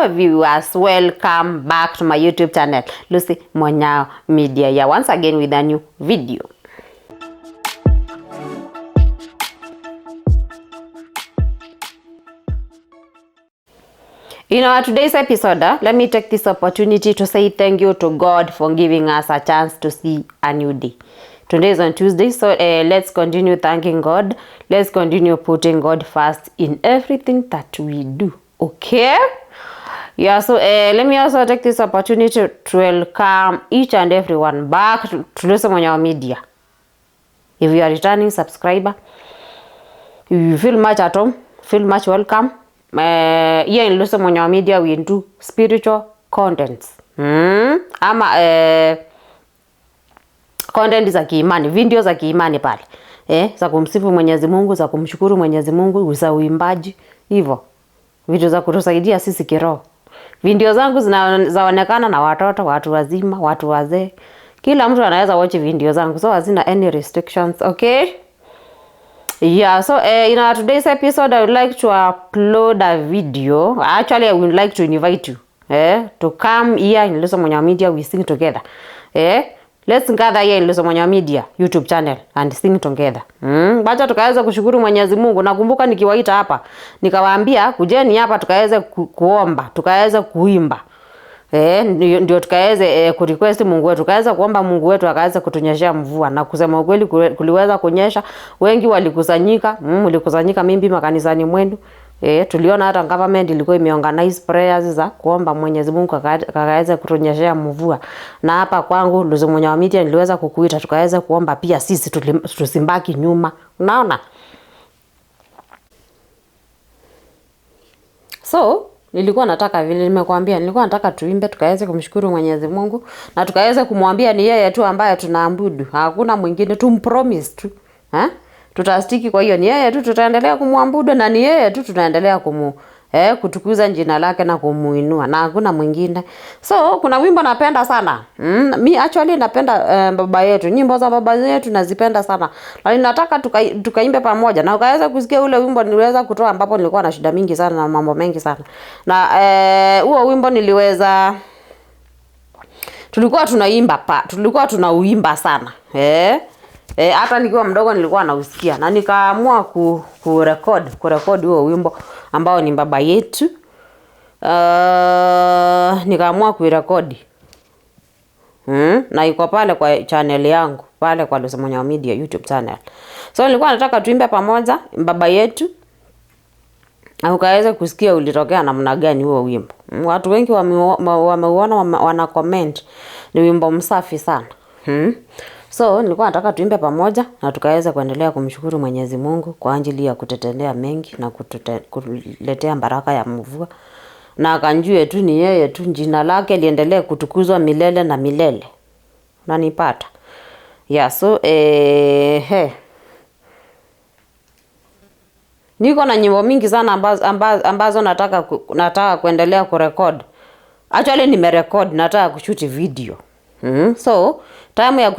Hello viewers, welcome back to my YouTube channel, Lucy Mwanyao Media. Yeah, once again with a new video. In our today's episode, let me take this opportunity to say thank you to God for giving us a chance to see a new day. Today is on Tuesday, so let's continue thanking God. Let's continue putting God first in everything that we do. Okay? Yeah, so let me also take this opportunity to welcome each and everyone back to Lucy Mwanyao Media. If you are a returning subscriber, you feel much at home, feel much welcome. Here in Lucy Mwanyao Media, we do spiritual contents. Content za kiimani, video za kiimani pale. Za kumsifu Mwenyezi Mungu, za kumshukuru Mwenyezi Mungu, za uimbaji, hivyo. Video za kutusaidia sisi kiroho. Video zangu zinaonekana na watoto, watu wazima, watu wazee. Kila mtu anaweza watch video zangu, so hazina any restrictions, okay? Yeah, so in our today's episode, I would like to upload a video. Actually, I would like to invite you to come here in Lucy Mwanyao Media, we sing together. Let's gather here in Lucy Mwanyao Media YouTube channel and sing together. Bacha tukaweza kushukuru Mwenyezi Mungu. Nakumbuka nikiwaita hapa, nikawaambia kujeni hapa tukaweza kuomba, tukaweza kuimba. Ndio tukaweza kurequest Mungu wetu, tukaweza kuomba Mungu wetu akaweza kutunyeshea mvua, na kusema ukweli kuliweza kunyesha. Wengi walikusanyika, mlikusanyika mimbi makanisani mwenu. Tuliona hata government ilikuwa imeorganize prayers za kuomba Mwenyezi Mungu akaweza kutunyeshea mvua. Na hapa kwangu Lucy Mwanyao Media niliweza kukuita tukaweza kuomba pia sisi tusimbaki nyuma. Unaona? So nilikuwa nataka vile nimekuambia, nilikuwa nataka tuimbe tukaweze kumshukuru Mwenyezi Mungu na tukaweze kumwambia ni yeye tu ambaye tunaabudu. Hakuna mwingine, tumpromise tu. Tutastiki, kwa hiyo ni yeye tu tutaendelea kumwabudu na ni yeye tu tunaendelea kutukuza jina lake na kumuinua na hakuna mwingine. So kuna wimbo napenda sana. Mi actually napenda baba yetu. Nyimbo za baba yetu nazipenda sana. Na ninataka tukaimbe pamoja na ukaweza kusikia ule wimbo niliweza kutoa ambapo nilikuwa na shida mingi sana na mambo mengi sana. Na huo wimbo tulikuwa tunauimba tunauimba sana. Hata nikiwa mdogo nilikuwa nausikia na nikaamua kurecord huo wimbo ambao ni baba yetu. Nikaamua kuirecord. Na iko pale kwa channel yangu, pale kwa Lucy Mwanyao Media YouTube channel. So nilikuwa nataka tuimbe pamoja baba yetu. Na ukaweza kusikia ulitokea namna gani huo wimbo. Watu wengi wameuona, wana comment. Ni wimbo msafi sana. So nilikuwa nataka tuimbe pamoja na tukaweza kuendelea kumshukuru Mwenyezi Mungu kwa ajili ya kutetendea mengi na kuletea baraka ya mvua. Na akanjue tu ni yeye tu, jina lake liendelee kutukuzwa milele na milele. Unanipata? Yeah, so niko na nyimbo mingi sana ambazo nataka kuendelea kurecord. Actually nimerecord, nataka kushoot video. So time ya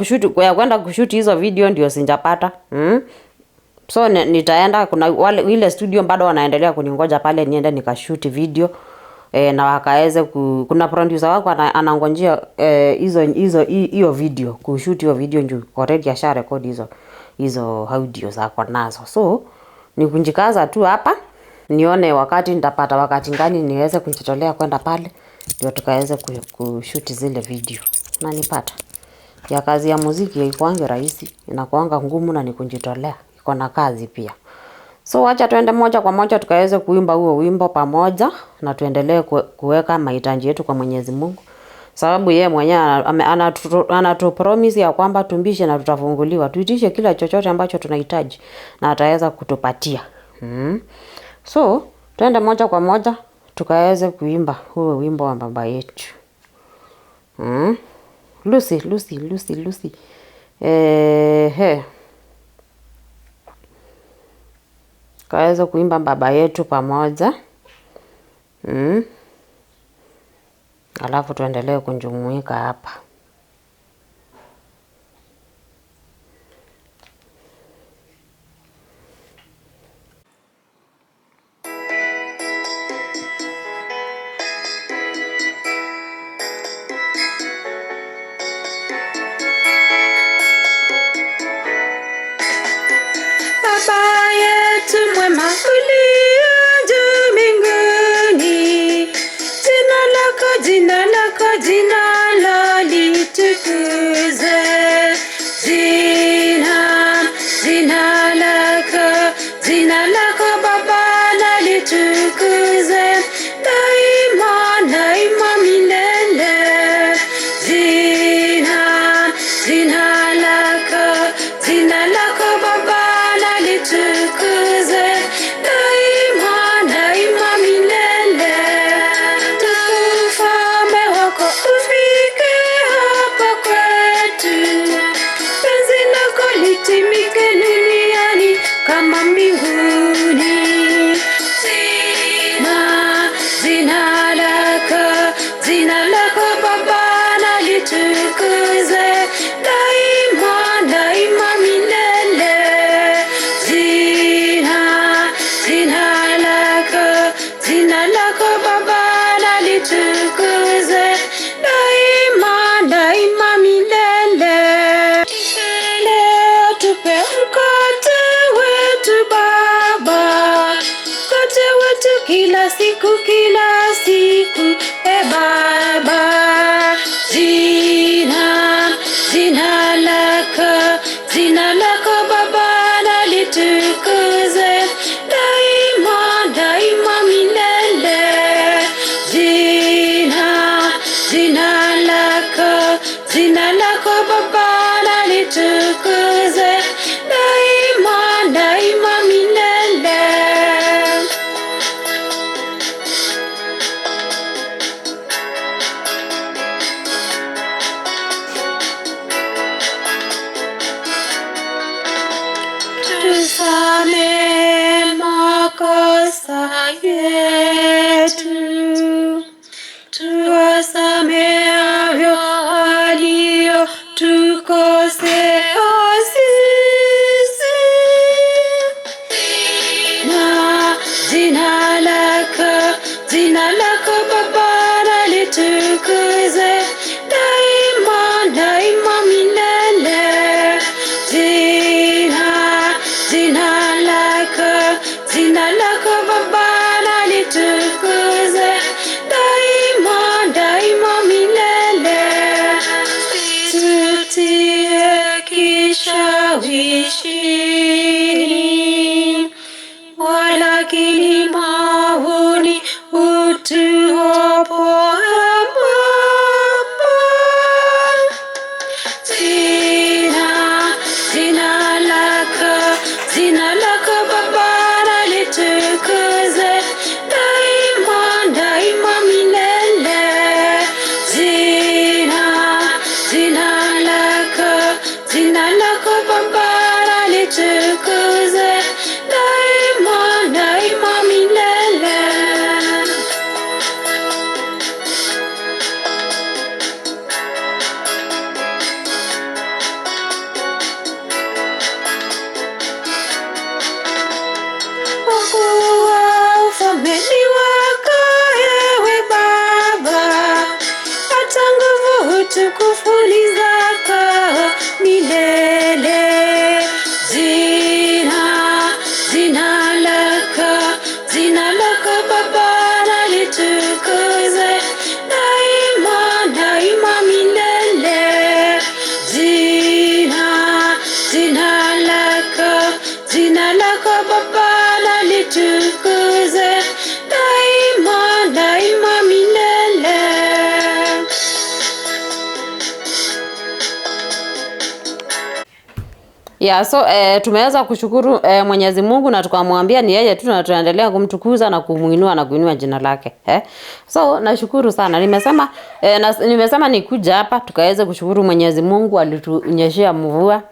kwenda kushoot hizo video ndio sijapata. So nitaenda, kuna ile studio bado wanaendelea kuningoja pale niende nikashoot video. Na wakaweze kuna producer wako anangonjea hiyo video, kushoot hiyo video ndio already asha record hizo audio zako nazo. So nikunjikaza tu hapa nione wakati nitapata wakati gani niweze kujitolea kwenda pale ndio tukaweze kushoot zile video. Na nipata ya kazi ya muziki haikuangi rahisi, inakuanga ngumu na nikujitolea, iko na kazi pia. So acha tuende moja kwa moja tukaweze kuimba huo wimbo pamoja na tuendelee kuweka mahitaji yetu kwa Mwenyezi Mungu, sababu yeye mwenyewe anatupromise ya kwamba tumbishe na tutafunguliwa. Tuitishe kila chochote ambacho tunahitaji na ataweza kutupatia. So tuende moja kwa moja tukaweze kuimba huo wimbo wa baba yetu. Lucy. Kaweza kuimba baba yetu pamoja. Alafu tuendelee kunjumuika hapa. Baba yetu mwema uliye juu mbinguni, jina lako litukuzwe. Jina lako Baba na litukuzwe, daima milele. Jina lako Baba na litukuzwe, daima milele. Ufalme wako ufike hapa kwetu, penzi lako litimike duniani kama mbinguni. Jina lako Baba na litukuzwe, daima milele. Jina lako Baba na litukuzwe, daima milele. Leo tupe mkate wetu Baba, mkate wetu kila siku, e Baba. Jina lako Baba na litukuzwe, daima milele. Jina lako Baba na litukuzwe, daima milele. Tusamehe makosa yetu, tuwasamehavyo waliotukosea sisi. Jina lako Baba na litukuzwe, daima milele. Jina lako Baba na litukuzwe, daima milele. Tutie kishawishini, walakini maovuni utuopoe. Jina lako Baba na litukuzwe, daima milele. Jina lako Baba na litukuzwe, daima milele. Ufalme wako ewe Baba, hata nguvu utukufu ni zako milele. Jina lako Baba na litukuzwe, daima milele. Jina lako Baba na litukuzwe, daima milele. So tumeweza kushukuru Mwenyezi Mungu na tukamwambia ni yeye tu, na tunaendelea kumtukuza na kumuinua na kuinua jina lake. So nashukuru sana. Nimesema nikuja hapa tukaweze kushukuru Mwenyezi Mungu, alitunyeshea mvua.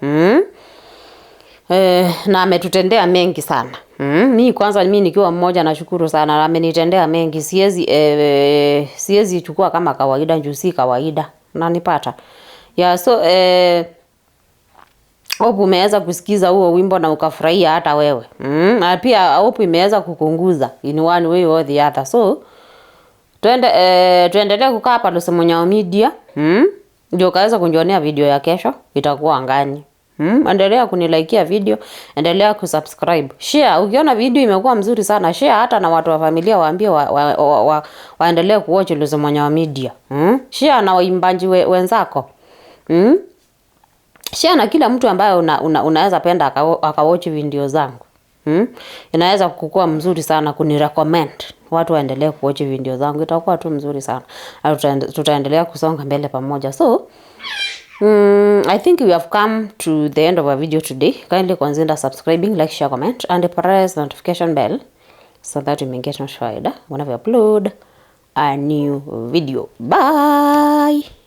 Na ametutendea mengi sana. Mimi nikiwa mmoja nashukuru sana, amenitendea mengi. Siwezi chukua kama kawaida, juu si kawaida. Unanipata? So hope umeweza kusikiza huo wimbo na ukafurahia hata wewe. Na pia hope imeweza kukunguza in one way or the other. So tuendelee kukaa hapa Lucy Munyao Media. ndio kaweza kunjionea video ya kesho itakuwa ngani. Endelea kunilaikia video, endelea kusubscribe. Share, ukiona video imekuwa mzuri sana, share hata na watu wa familia waambie waendelee kuwatch Lucy Mwanyao Media. Share na waimbaji wenzako. Share na kila mtu ambaye unaweza penda akawatch video zangu. Inaweza kukua mzuri sana kunirecommend. Watu waendelee kuwatch video zangu, itakuwa tu mzuri sana. Tutaendelea kusonga mbele pamoja. So, I think we have come to the end of our video today. Kindly consider subscribing, like, share, comment, and press the notification bell so that you may get notified whenever I upload a new video. Bye!